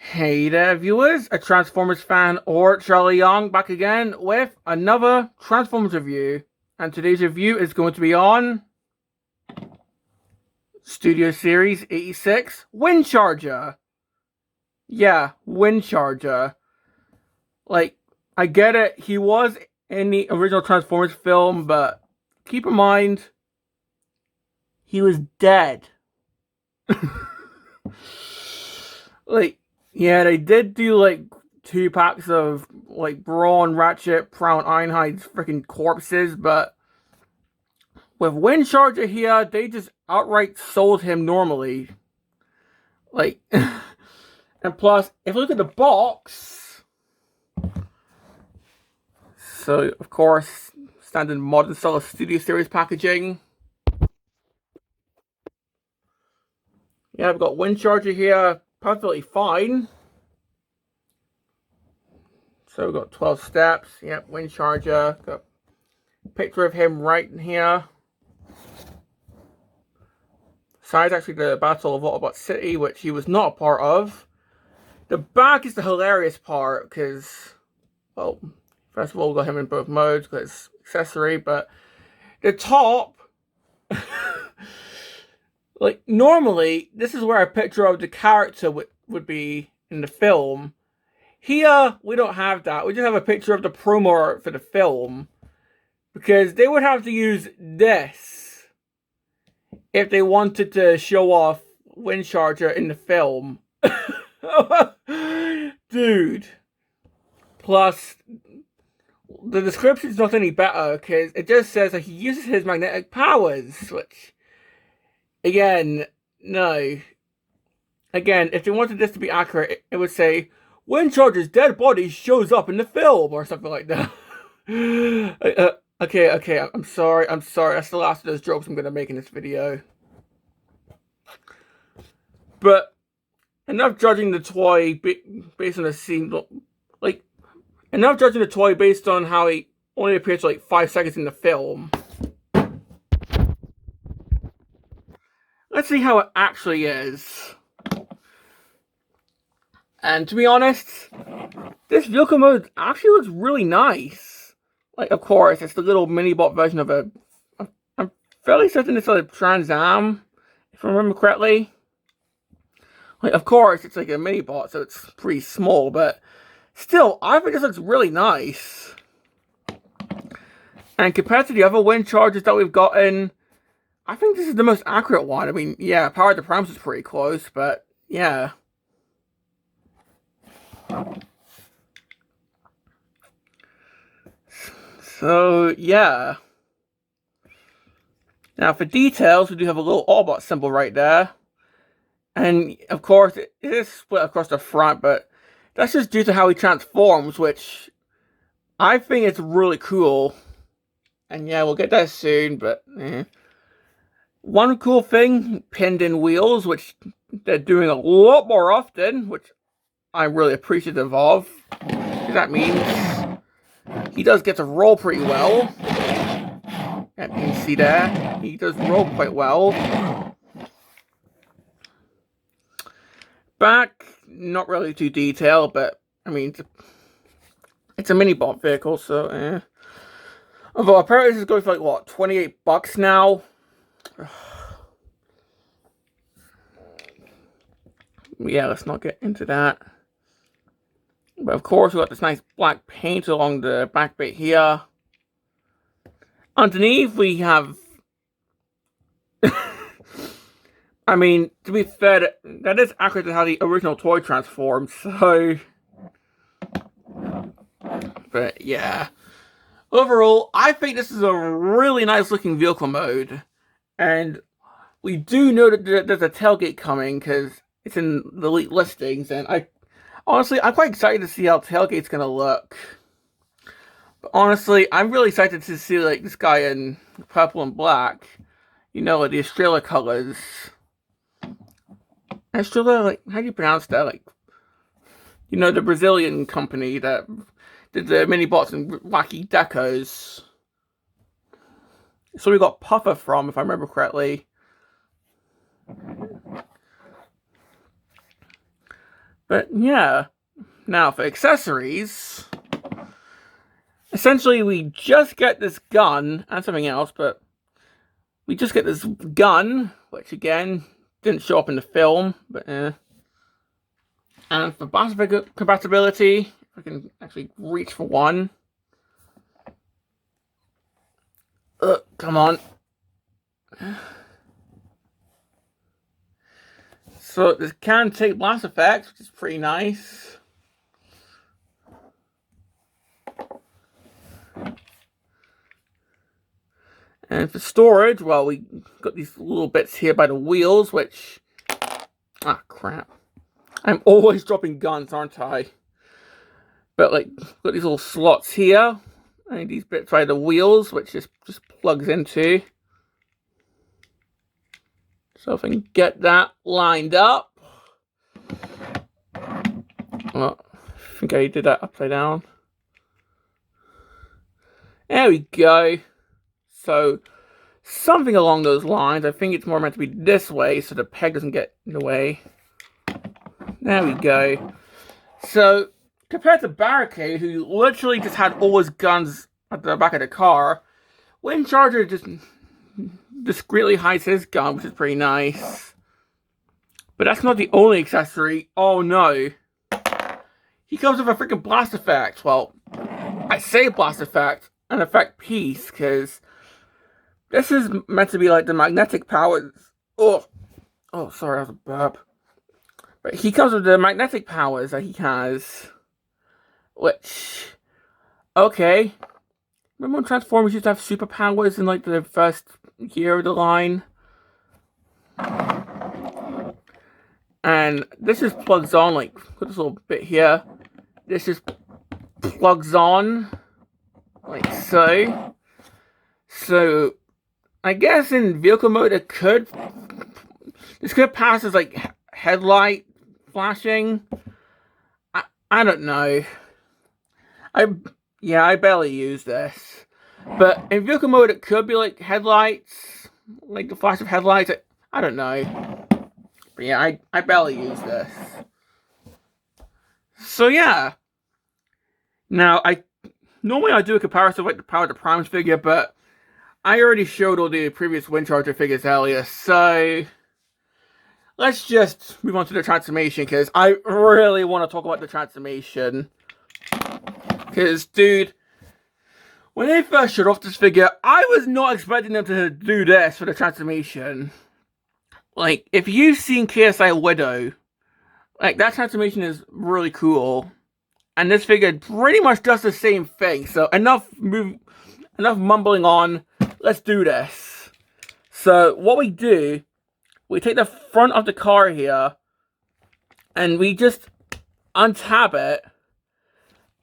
Hey there, viewers! A Transformers fan or Charlie Young back again with another Transformers review. And today's review is going to be on Studio Series 86 Windcharger. Yeah, Windcharger. Like, I get it, he was in the original Transformers film, but keep in mind, he was dead. Like, yeah, they did do like 2 packs of like Brawn, Ratchet, Prowl, Ironhide's freaking corpses, but with Windcharger here, they just outright sold him normally. Like, and plus, if you look at the box, so of course, standard modern style Studio Series packaging. Yeah, I've got Windcharger here, perfectly fine. So we've got 12 steps. Yep, Windcharger. Got a picture of him right in here. Besides actually the Battle of Autobot City, which he was not a part of. The back is the hilarious part, because, well, first of all, we got him in both modes, because it's accessory, but the top, like, normally, this is where a picture of the character would be in the film. Here, we don't have that. We just have a picture of the promo art for the film. Because they would have to use this if they wanted to show off Windcharger in the film. Dude. Plus, the description's not any better, because it just says that he uses his magnetic powers, which, again, no. Again, if they wanted this to be accurate, it would say, Windcharger's dead body shows up in the film, or something like that. Okay, I'm sorry. That's the last of those jokes I'm going to make in this video. But, enough judging the toy based on the scene, like, enough judging the toy based on how he only appears for like 5 seconds in the film. Let's see how it actually is. And to be honest, this vehicle mode actually looks really nice. Like, of course, it's the little mini-bot version of I'm fairly certain it's a Trans Am, if I remember correctly. Like, of course, it's like a mini-bot, so it's pretty small, but still, I think this looks really nice. And compared to the other Windchargers that we've gotten, I think this is the most accurate one. I mean, yeah, Power to Promise is pretty close, but yeah. So, yeah. Now, for details, we do have a little Autobot symbol right there. And, of course, it is split across the front, but that's just due to how he transforms, which I think is really cool. And, yeah, we'll get that soon, but, One cool thing, pinned-in wheels, which they're doing a lot more often, which I'm really appreciative of. That means he does get to roll pretty well. And you can see there, he does roll quite well. Back, not really too detailed, but, I mean, it's a mini-bot vehicle, so, Although, apparently this is going for, like, what, $28 now? Yeah, let's not get into that. But, of course, we've got this nice black paint along the back bit here. Underneath, we have... I mean, to be fair, that is accurate to how the original toy transformed, so... But, yeah. Overall, I think this is a really nice looking vehicle mode. And we do know that there's a tailgate coming, because it's in the elite listings, and honestly, I'm quite excited to see how tailgate's gonna look. But honestly, I'm really excited to see, like, this guy in purple and black. You know, like, the Australia colors. Australia, like, how do you pronounce that? Like, you know, the Brazilian company that did the mini-bots and wacky decos. So we got Puffer from, if I remember correctly. But yeah, now for accessories, essentially we just get this gun and something else, but we just get this gun, which again didn't show up in the film, but And for blaster figure compatibility, I can actually reach for one. Come on. So this can take blast effects, which is pretty nice. And for storage, well, we got these little bits here by the wheels, which... Ah, crap. I'm always dropping guns, aren't I? But, like, got these little slots here. And these bits by the wheels, which just plugs into. So if I can get that lined up. Well, I think I did that upside down. There we go. So, something along those lines. I think it's more meant to be this way, so the peg doesn't get in the way. There we go. So, compared to Barricade, who literally just had all his guns at the back of the car, Windcharger just discreetly hides his gun, which is pretty nice. But that's not the only accessory. Oh no. He comes with a freaking blast effect. Well, I say blast effect, an effect piece, because this is meant to be like the magnetic powers. Oh, sorry, that was a burp. But he comes with the magnetic powers that he has. Which, okay. Remember when Transformers used to have superpowers in like the first year of the line? And this just plugs on, like, put this little bit here. This just plugs on, like so. So, I guess in vehicle mode it could, this could pass as like headlight flashing. I don't know. I barely use this. But in vehicle mode it could be like headlights, like the flash of headlights. I don't know. But yeah, I barely use this. So yeah. Now, normally I do a comparison with the Power to Primes figure, but I already showed all the previous Windcharger figures earlier, so let's just move on to the transformation, because I really want to talk about the transformation. Because, dude, when they first showed off this figure, I was not expecting them to do this for the transformation. Like, if you've seen KSI Widow, like, that transformation is really cool. And this figure pretty much does the same thing. So enough mumbling on. Let's do this. So what we do, we take the front of the car here, and we just untab it.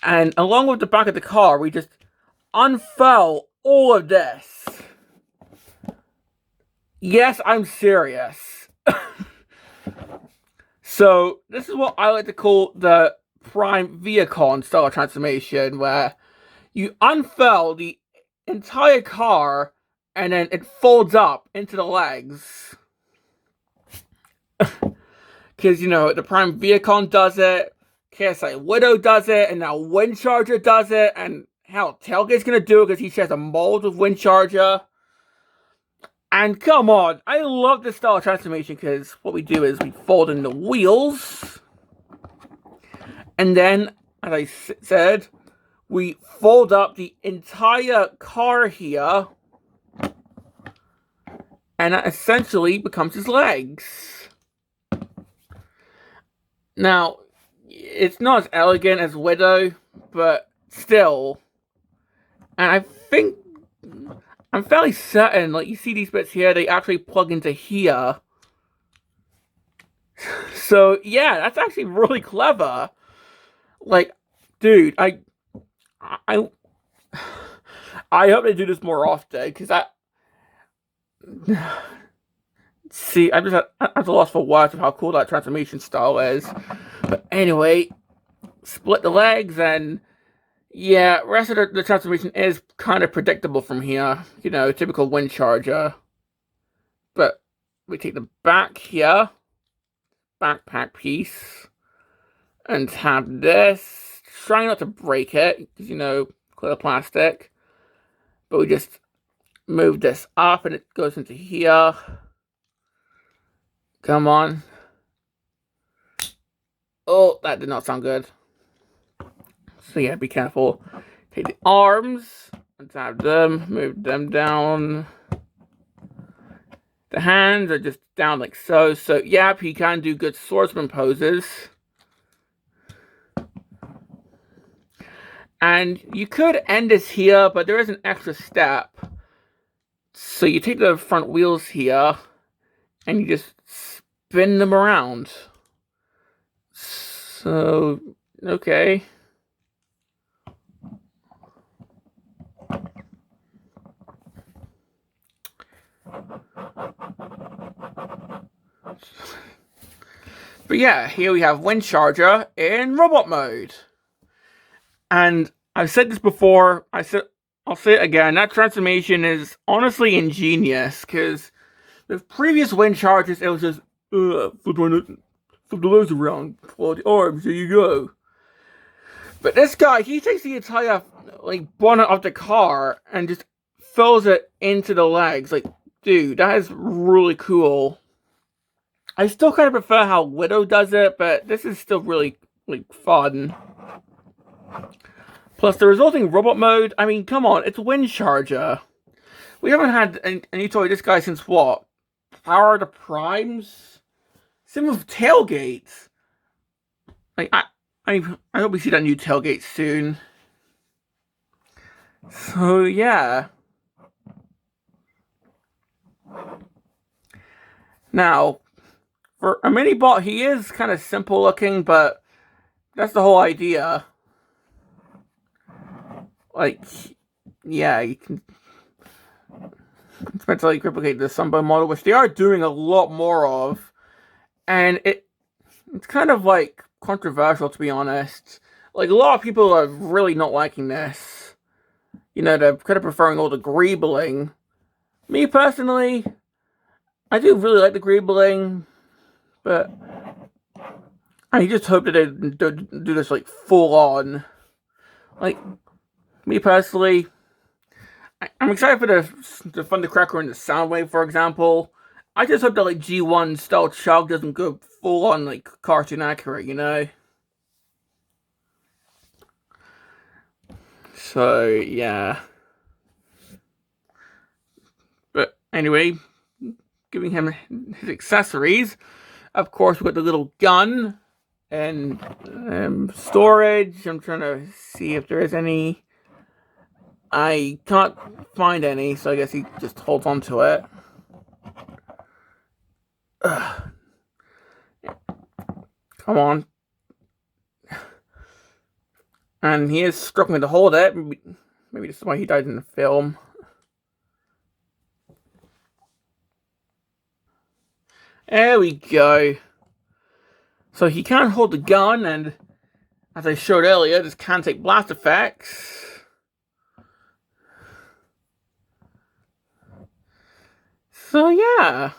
And along with the back of the car, we just unfurl all of this. Yes, I'm serious. So this is what I like to call the Prime Viacon style transformation, where you unfurl the entire car and then it folds up into the legs. Because, you know, the Prime Viacon does it, KSI Widow does it, and now Windcharger does it, and hell, Tailgate's gonna do it because he shares a mold with Windcharger. And come on, I love this style of transformation, because what we do is we fold in the wheels. And then, as I said, we fold up the entire car here. And that essentially becomes his legs. Now, it's not as elegant as Widow, but still. And I think, I'm fairly certain, like, you see these bits here, they actually plug into here. So, yeah, that's actually really clever. Like, dude, I hope they do this more often, because see, I'm just at a loss for words of how cool that transformation style is. But anyway, split the legs, and yeah, rest of the transformation is kind of predictable from here. You know, typical Windcharger. But we take the back here, backpack piece. And have this. Trying not to break it, because, you know, clear plastic. But we just move this up and it goes into here. Come on. Oh, that did not sound good. So yeah, be careful. Take the arms, untap them, move them down. The hands are just down like so. So yeah, he can do good swordsman poses. And you could end this here, but there is an extra step. So you take the front wheels here, and you just spin them around. So, okay. But yeah, here we have Windcharger in robot mode. And I've said this before, I'll say it again, that transformation is honestly ingenious, because with previous Windchargers, it was just, flip the legs around, pull the arms, there you go. But this guy, he takes the entire, like, bonnet of the car and just fills it into the legs. Like, dude, that is really cool. I still kind of prefer how Widow does it, but this is still really, like, fun. Plus, the resulting robot mode, I mean, come on, it's Windcharger. We haven't had any toy this guy since what? Power the Primes? Same with tailgates. Like, I hope we see that new tailgate soon. So, yeah. Now, for a mini-bot, he is kind of simple looking, but that's the whole idea. Like, yeah, you can... It's meant to, like, replicate the Sunbow model, which they are doing a lot more of. And it's kind of, like, controversial, to be honest. Like, a lot of people are really not liking this. You know, they're kind of preferring all the greebling. Me, personally, I do really like the greebling, but I just hope that they do this, like, full on. Like, me personally, I'm excited for the Thundercracker and the Soundwave, for example. I just hope that, like, G1 style Chug doesn't go full on, like, cartoon accurate, you know? So, yeah. But anyway, giving him his accessories. Of course, we've got the little gun and storage. I'm trying to see if there is any. I can't find any, so I guess he just holds on to it. Come on. And he is struggling to hold it. Maybe this is why he died in the film. There we go. So he can hold the gun, and as I showed earlier, this can take blast effects. So yeah.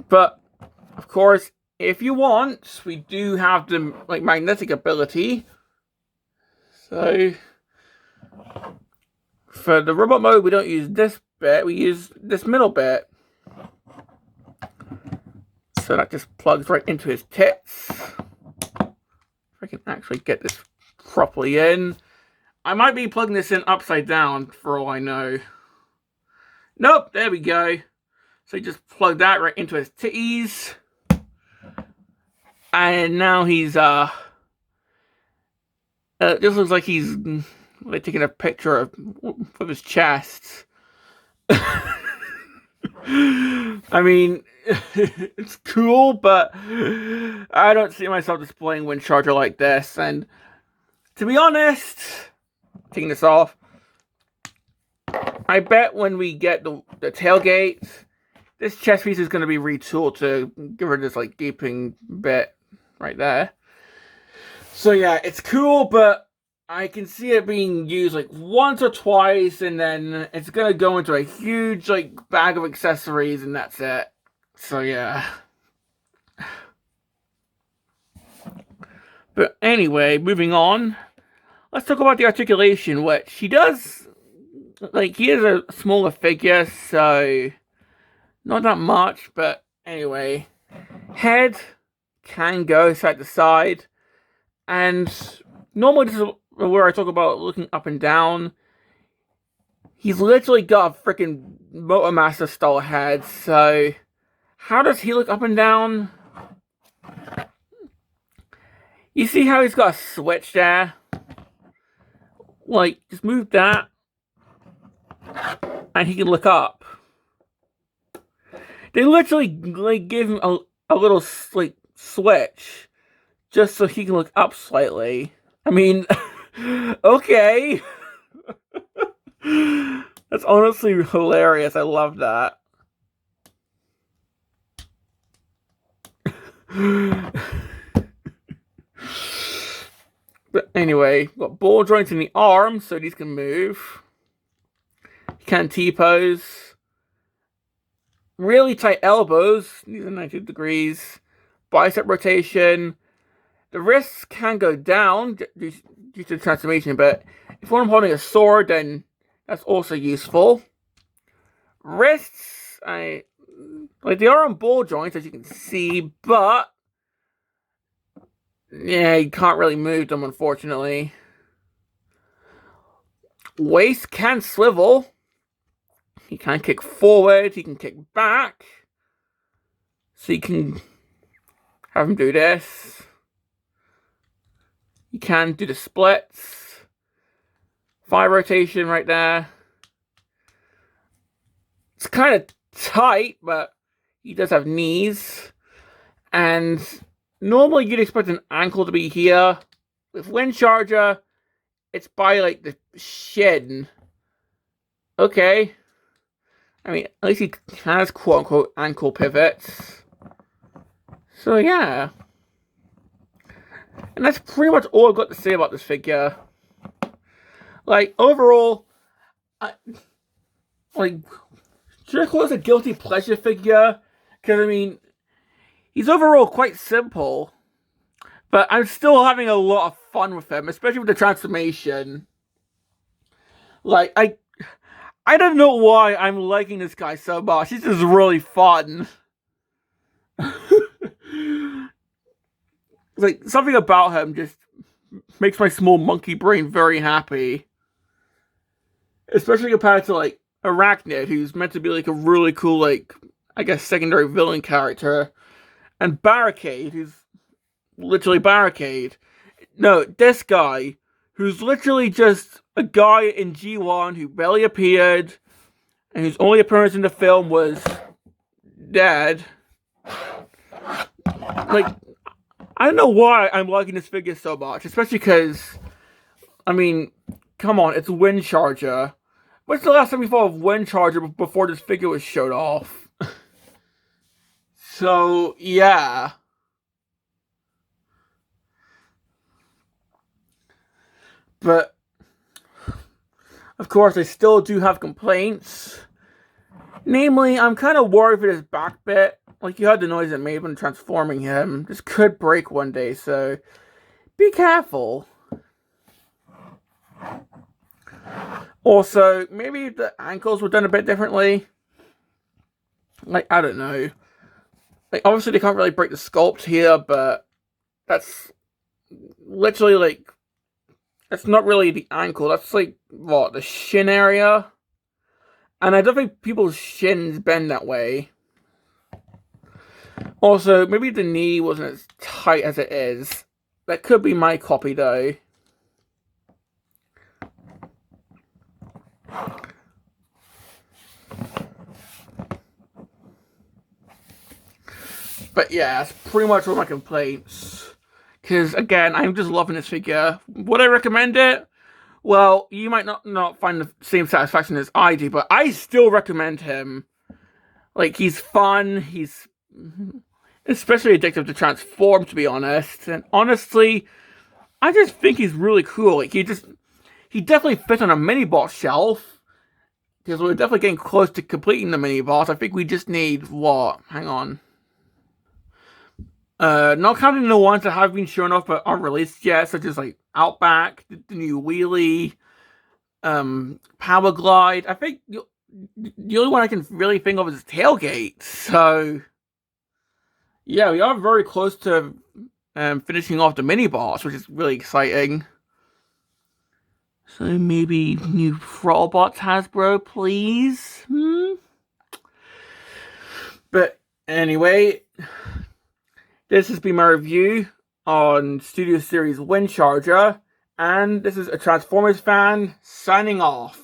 But, of course, if you want, we do have the, like, magnetic ability. So, for the robot mode, we don't use this bit, we use this middle bit. So that just plugs right into his tits. If I can actually get this properly in. I might be plugging this in upside down, for all I know. Nope, there we go. So you just plug that right into his titties. And now he's, this looks like he's, like, taking a picture of his chest. I mean, it's cool, but I don't see myself displaying Windcharger like this. And to be honest, taking this off, I bet when we get the tailgate, this chest piece is going to be retooled to give her this, like, gaping bit right there. So yeah, it's cool, but I can see it being used, like, once or twice, and then it's going to go into a huge, like, bag of accessories, and that's it. So yeah. But anyway, moving on. Let's talk about the articulation, which he does. Like, he is a smaller figure, so not that much, but anyway. Head can go side to side, and normally this is where I talk about looking up and down. He's literally got a freaking Motormaster style head, so how does he look up and down? You see how he's got a switch there? Like, just move that, and he can look up. They literally like give him a little like switch just so he can look up slightly. I mean, okay. That's honestly hilarious. I love that. But anyway, got ball joints in the arms, so these can move. You can T-pose. Really tight elbows. These are 90 degrees. Bicep rotation. The wrists can go down due to the transformation, but if I'm holding a sword, then that's also useful. Wrists, they are on ball joints, as you can see, but yeah, you can't really move them, unfortunately. Waist can swivel. He can kick forward, he can kick back. So you can have him do this. You can do the splits. Thigh rotation right there. It's kind of tight, but he does have knees. And normally you'd expect an ankle to be here. With Windcharger, it's by like the shin. Okay. I mean, at least he has quote-unquote ankle pivots. So yeah. And that's pretty much all I've got to say about this figure. Like, overall, should I call this a guilty pleasure figure? Because, I mean, he's overall quite simple. But I'm still having a lot of fun with him, especially with the transformation. Like, I don't know why I'm liking this guy so much. He's just really fun. Like, something about him just makes my small monkey brain very happy. Especially compared to, like, Arachnid, who's meant to be, like, a really cool, like, I guess, secondary villain character. And Barricade, who's literally Barricade. No, this guy, who's literally just a guy in G1 who barely appeared, and whose only appearance in the film was dead. Like, I don't know why I'm liking this figure so much, especially because, I mean, come on, it's Windcharger. When's the last time we thought of Windcharger before this figure was showed off? So, yeah. But, of course, I still do have complaints. Namely, I'm kind of worried for this back bit. Like, you heard the noise it made when transforming him. This could break one day, so be careful. Also, maybe the ankles were done a bit differently. Like, I don't know. Like, obviously they can't really break the sculpt here, but that's literally, like, that's not really the ankle. That's, like, what, the shin area? And I don't think people's shins bend that way. Also, maybe the knee wasn't as tight as it is. That could be my copy, though. But yeah, that's pretty much all my complaints. Because, again, I'm just loving this figure. Would I recommend it? Well, you might not find the same satisfaction as I do, but I still recommend him. Like, he's fun, he's especially addictive to transform, to be honest. And honestly, I just think he's really cool. Like, he definitely fits on a mini-boss shelf. Because we're definitely getting close to completing the mini-boss. I think we just need, what? Hang on. Not counting the ones that have been shown off but aren't released yet, such as like Outback, the new Wheelie, Power Glide. I think the only one I can really think of is Tailgate. So yeah, we are very close to finishing off the mini boss, which is really exciting. So maybe new throttle bots, Hasbro, please. But anyway, this has been my review on Studio Series Windcharger, and this is a Transformers fan signing off.